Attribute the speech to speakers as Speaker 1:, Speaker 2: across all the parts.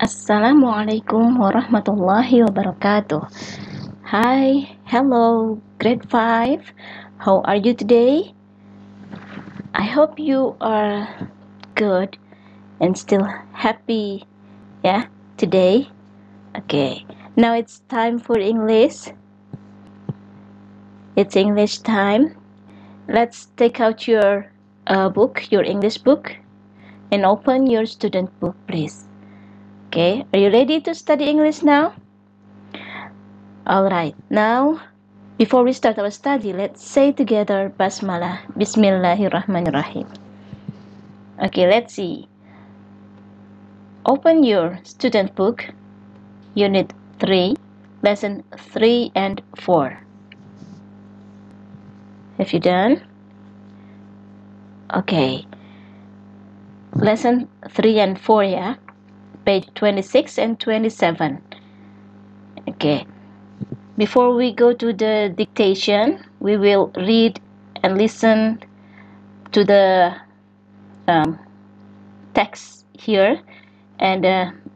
Speaker 1: Assalamualaikum warahmatullahi wabarakatuh. Hi, hello, grade 5. How are you today? I hope you are good and still happy, yeah, today. Okay, now it's time for English. It's English time. Let's take out your book, your English book, and open your student book, please. Okay, are you ready to study English now? Alright, now before we start our study, let's say together Basmalah. Bismillahirrahmanirrahim. Okay, let's see. Open your student book, Unit 3, Lesson 3 and 4. Have you done? Okay. Lesson 3 and 4, yeah? Page 26 and 27. Okay. Before we go to the dictation, we will read and listen to the text here, and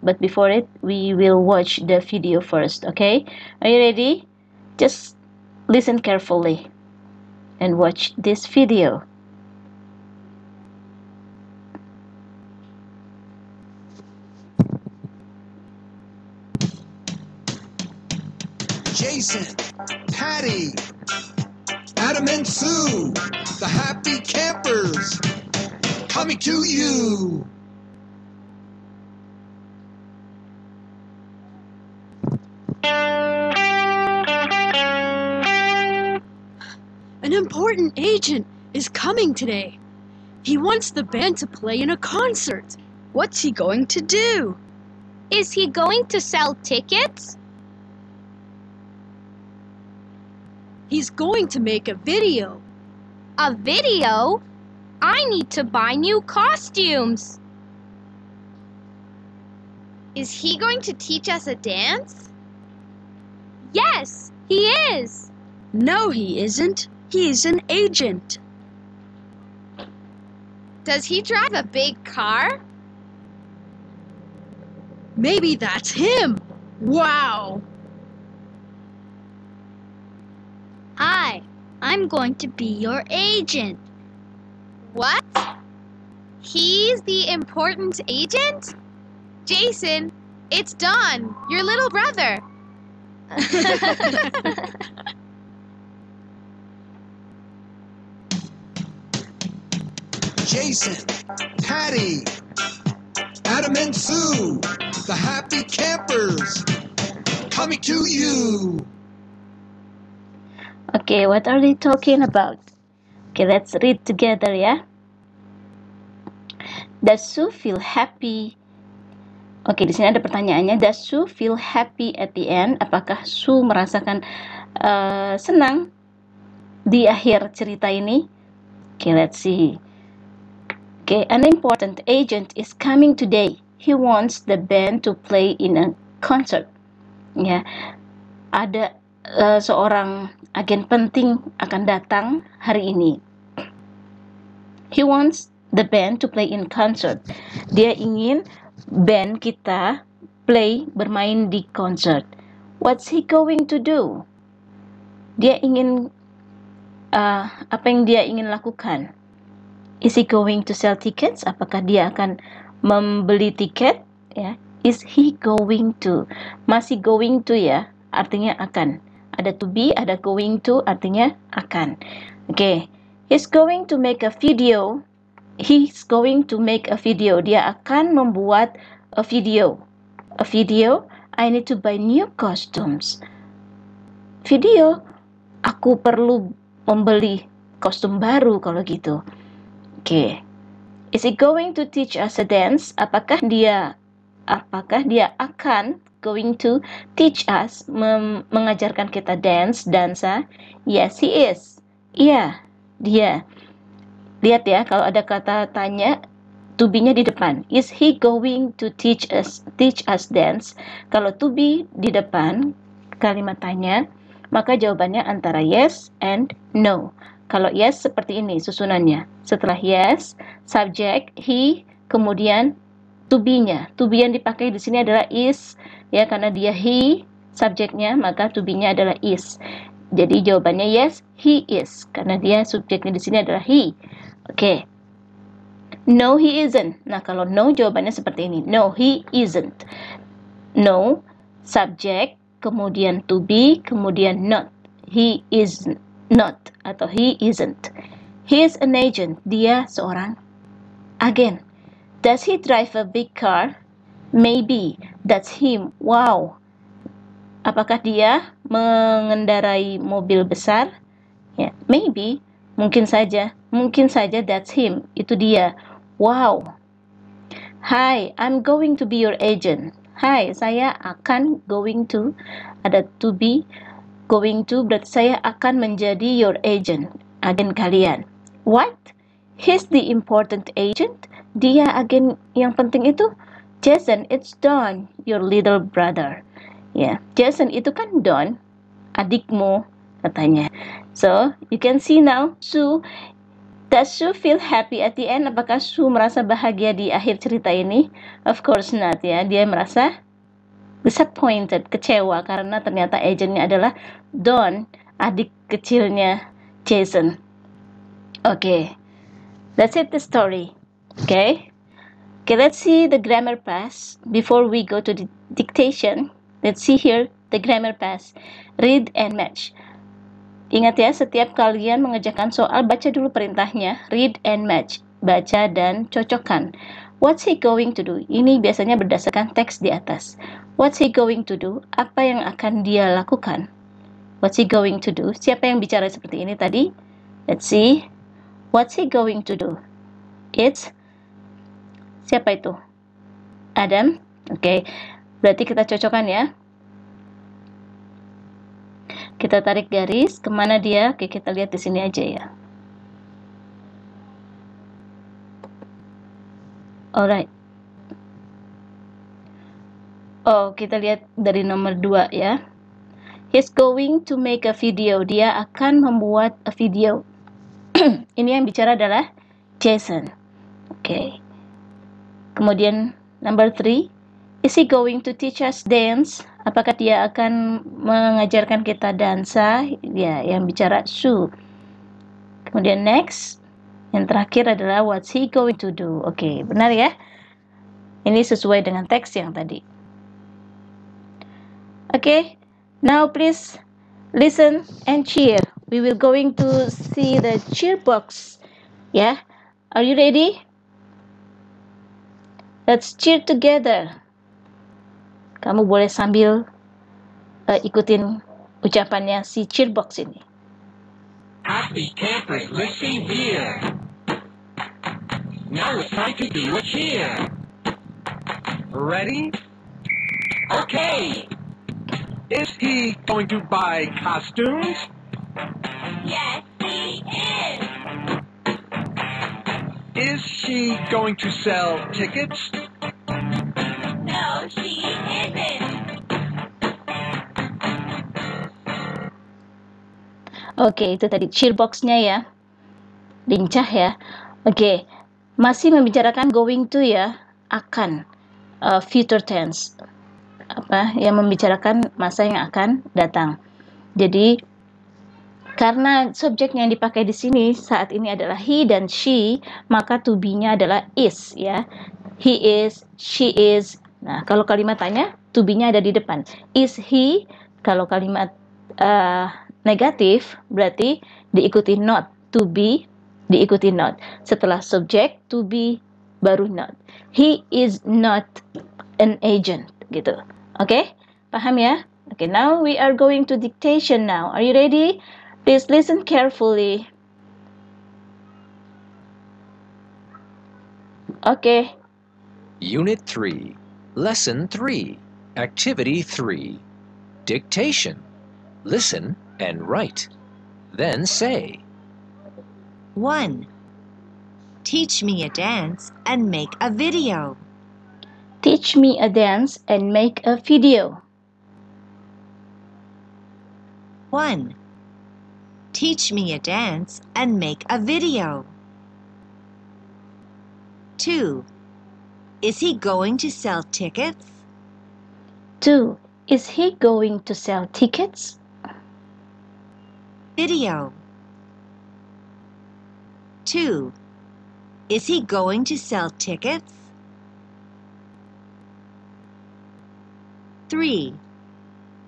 Speaker 1: but before it we will watch the video first. Okay, are you ready? Just listen carefully and watch this video.
Speaker 2: Jason, Patty, Adam and Sue, the happy campers, coming to you.
Speaker 3: An important agent is coming today. He wants the band to play in a concert. What's he going to do?
Speaker 4: Is he going to sell tickets?
Speaker 3: He's going to make a video.
Speaker 4: A video? I need to buy new costumes. Is he going to teach us a dance? Yes, he is.
Speaker 3: No, he isn't. He's an agent.
Speaker 4: Does he drive a big car?
Speaker 3: Maybe that's him. Wow!
Speaker 4: Hi, I'm going to be your agent. What? He's the important agent? Jason, it's Don, your little brother.
Speaker 2: Jason, Patty, Adam and Sue, the happy campers, coming to you.
Speaker 1: Okay, what are they talking about? Okay, let's read together, ya. Does Sue feel happy? Oke, di sini ada pertanyaannya. Does Sue feel happy at the end? Apakah Sue merasakan senang di akhir cerita ini? Okay, let's see. Okay, an important agent is coming today. He wants the band to play in a concert. Ya, ada seorang agen penting akan datang hari ini. He wants the band to play in concert. Dia ingin band kita bermain di concert. What's he going to do? Dia ingin apa yang dia ingin lakukan? Is he going to sell tickets? Apakah dia akan membeli tiket? Ya, is he going to? Masih going to, ya, artinya akan. Ada to be, ada going to, artinya akan. Okay, he's going to make a video. He's going to make a video. Dia akan membuat a video. A video. I need to buy new costumes. Video. Aku perlu membeli kostum baru kalau gitu. Okay. Is he going to teach us a dance? Apakah dia akan going to teach us, mengajarkan kita dansa? Yes, he is. Iya, dia. Lihat ya, kalau ada kata tanya, to be-nya di depan. Is he going to teach us dance? Kalau to be di depan kalimat tanya, maka jawabannya antara yes and no. Kalau yes seperti ini susunannya. Setelah yes, subject he, kemudian to be-nya. To be yang dipakai di sini adalah is, ya, karena dia he, subjeknya, maka to be-nya adalah is. Jadi jawabannya yes, he is, karena dia subjeknya di sini adalah he. Oke. No, he isn't. Nah, kalau no jawabannya seperti ini. No, he isn't. No, subjek, kemudian to be, kemudian not. He is not, atau he isn't. He is an agent. Dia seorang agen. Does he drive a big car? Maybe. That's him. Wow. Apakah dia mengendarai mobil besar? Ya, maybe. Mungkin saja. Mungkin saja that's him. Itu dia. Wow. Hi, I'm going to be your agent. Hai, saya akan going to, ada to be, going to berarti saya akan menjadi your agent, agen kalian. What? He's the important agent? Dia agen yang penting itu? Jason, it's Don, your little brother. Ya, Jason itu kan Don, adikmu katanya. So, you can see now, Sue, does Sue feel happy at the end? Apakah Sue merasa bahagia di akhir cerita ini? Of course not, ya. Dia merasa disappointed, kecewa, karena ternyata agentnya adalah Don, adik kecilnya Jason. Okay, that's it, the story. Okay, let's see the grammar pass before we go to the dictation. Let's see here the grammar pass. Read and match. Ingat ya, setiap kalian mengerjakan soal, baca dulu perintahnya. Read and match. Baca dan cocokkan. What's he going to do? Ini biasanya berdasarkan teks di atas. What's he going to do? Apa yang akan dia lakukan? What's he going to do? Siapa yang bicara seperti ini tadi? Let's see. What's he going to do? It's, siapa itu? Adam. Oke. Berarti kita cocokkan ya. Kita tarik garis, kemana dia? Oke, kita lihat di sini aja ya. Alright. Oh, kita lihat dari nomor 2 ya. He's going to make a video. Dia akan membuat a video. Ini yang bicara adalah Jason. Oke. Kemudian number 3. Is he going to teach us dance? Apakah dia akan mengajarkan kita dansa? Ya, yang bicara Sue. Kemudian next, yang terakhir adalah what's he going to do? Oke, benar ya? Ini sesuai dengan teks yang tadi. Oke, now please listen and cheer. We will going to see the cheer box. Ya, are you ready? Let's cheer together. Kamu boleh sambil ikutin ucapannya si cheerbox ini.
Speaker 5: Happy campers, listen here. Now it's time to do a cheer. Ready? Okay. Is he going to buy costumes?
Speaker 6: Yes, he is.
Speaker 5: Is she going to sell tickets?
Speaker 6: No, she isn't.
Speaker 1: Oke, itu tadi cheerbox-nya ya. Lincah ya. Oke, masih membicarakan going to ya, akan. Future tense. Apa yang membicarakan masa yang akan datang. Jadi karena subjek yang dipakai di sini saat ini adalah he dan she, maka to be-nya adalah is ya. He is, she is. Nah, kalau kalimat tanya, to be-nya ada di depan. Is he? Kalau kalimat negatif berarti diikuti not. To be diikuti not. Setelah subjek to be baru not. He is not an agent gitu. Oke? Paham ya? Okay, now we are going to dictation now. Are you ready? Please listen carefully. Okay.
Speaker 7: Unit 3, Lesson 3, Activity 3, Dictation. Listen and write. Then say.
Speaker 8: 1. Teach me a dance and make a video.
Speaker 1: Teach me a dance and make a video.
Speaker 8: 1. Teach me a dance and make a video. 2. Is he going to sell tickets?
Speaker 1: 2. Is he going to sell tickets?
Speaker 8: Video. 2. Is he going to sell tickets? 3.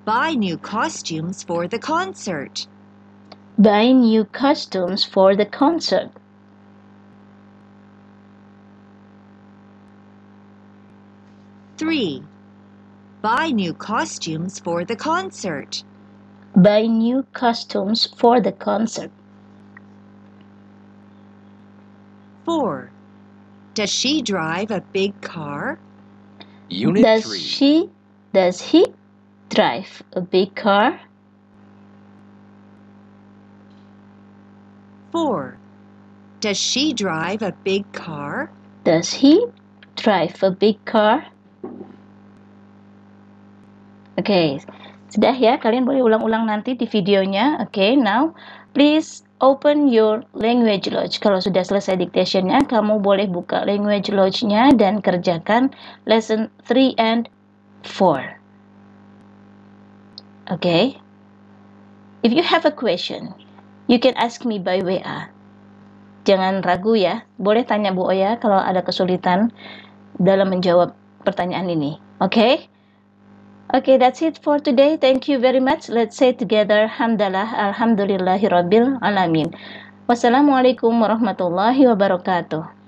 Speaker 8: Buy new costumes for the concert.
Speaker 1: Buy new costumes for the concert.
Speaker 8: 3. Buy new costumes for the concert.
Speaker 1: Buy new costumes for the concert.
Speaker 8: 4. Does she drive a big car?
Speaker 7: Unit
Speaker 1: Does
Speaker 7: 3.
Speaker 1: he drive a big car?
Speaker 8: 4. Does she drive a big car?
Speaker 1: Does he drive a big car? Oke, sudah ya, kalian boleh ulang-ulang nanti di videonya. Oke, now please open your language lodge. Kalau sudah selesai dictationnya, kamu boleh buka language lodge-nya dan kerjakan lesson 3 and 4. Oke. If you have a question, you can ask me by WA. Jangan ragu ya, boleh tanya Bu Oya kalau ada kesulitan dalam menjawab pertanyaan ini. Oke? Okay, that's it for today. Thank you very much. Let's say together, Alhamdulillahirabbil alamin. Wassalamualaikum warahmatullahi wabarakatuh.